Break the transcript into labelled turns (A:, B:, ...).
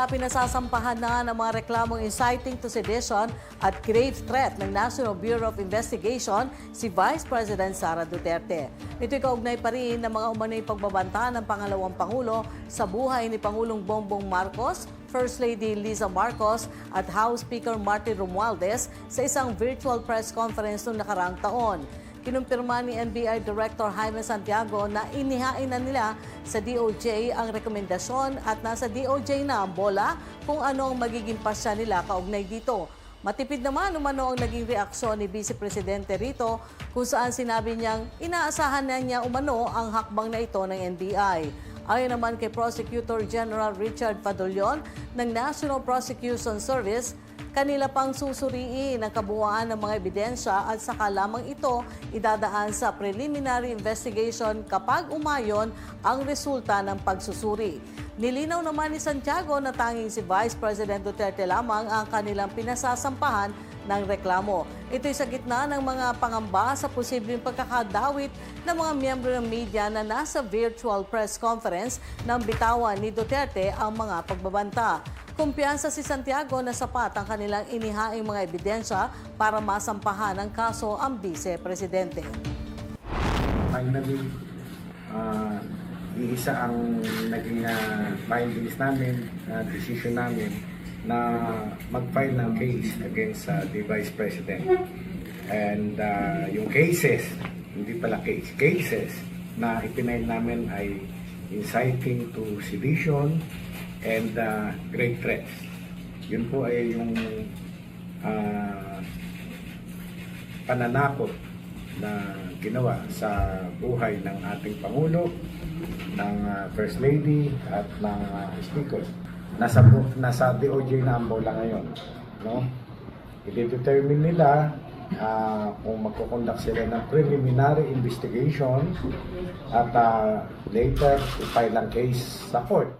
A: Pinasasampahan na ng mga reklamong inciting to sedition at grave threat ng National Bureau of Investigation si Vice President Sara Duterte. Ito'y kaugnay pa rin ng mga umano'y pagbabanta ng pangalawang Pangulo sa buhay ni Pangulong Bongbong Marcos, First Lady Liza Marcos at House Speaker Martin Romualdez sa isang virtual press conference noong nakaraang taon. Kinumpirma ni NBI Director Jaime Santiago na inihain na nila sa DOJ ang rekomendasyon at nasa DOJ na ang bola kung ano ang magiging pasya nila kaugnay dito. Matipid naman umano ang naging reaksyon ni Vice Presidente rito kung saan sinabi niyang inaasahan na niya umano ang hakbang na ito ng NBI. Ayon naman kay Prosecutor General Richard Padulyon ng National Prosecution Service, kanila pang susuriin ang kabuuan ng mga ebidensya at saka lamang ito idadaan sa preliminary investigation kapag umayon ang resulta ng pagsusuri. Nilinaw naman ni Santiago na tanging si Vice President Duterte lamang ang kanilang pinasasampahan ng reklamo. Ito'y sa gitna ng mga pangamba sa posibleng pagkakadawit ng mga miyembro ng media na nasa virtual press conference nang bitawan ni Duterte ang mga pagbabanta. Kumpiyansa si Santiago na sapat ang kanilang inihaing mga ebidensya para masampahan ng kaso ang Vice-Presidente.
B: Finally, iisa ang naging findings namin, decision namin na mag-file ng case against the Vice President. And yung cases, hindi pala cases na ipinail namin ay inciting to sedition and grave threats. Yun po ay yung pananakot na ginawa sa buhay ng ating Pangulo, ng First Lady at ng Speaker. Nasa DOJ na ang bola ngayon. No? I-determine nila kung magkukonduct sila ng preliminary investigation at later i-file ang case sa court.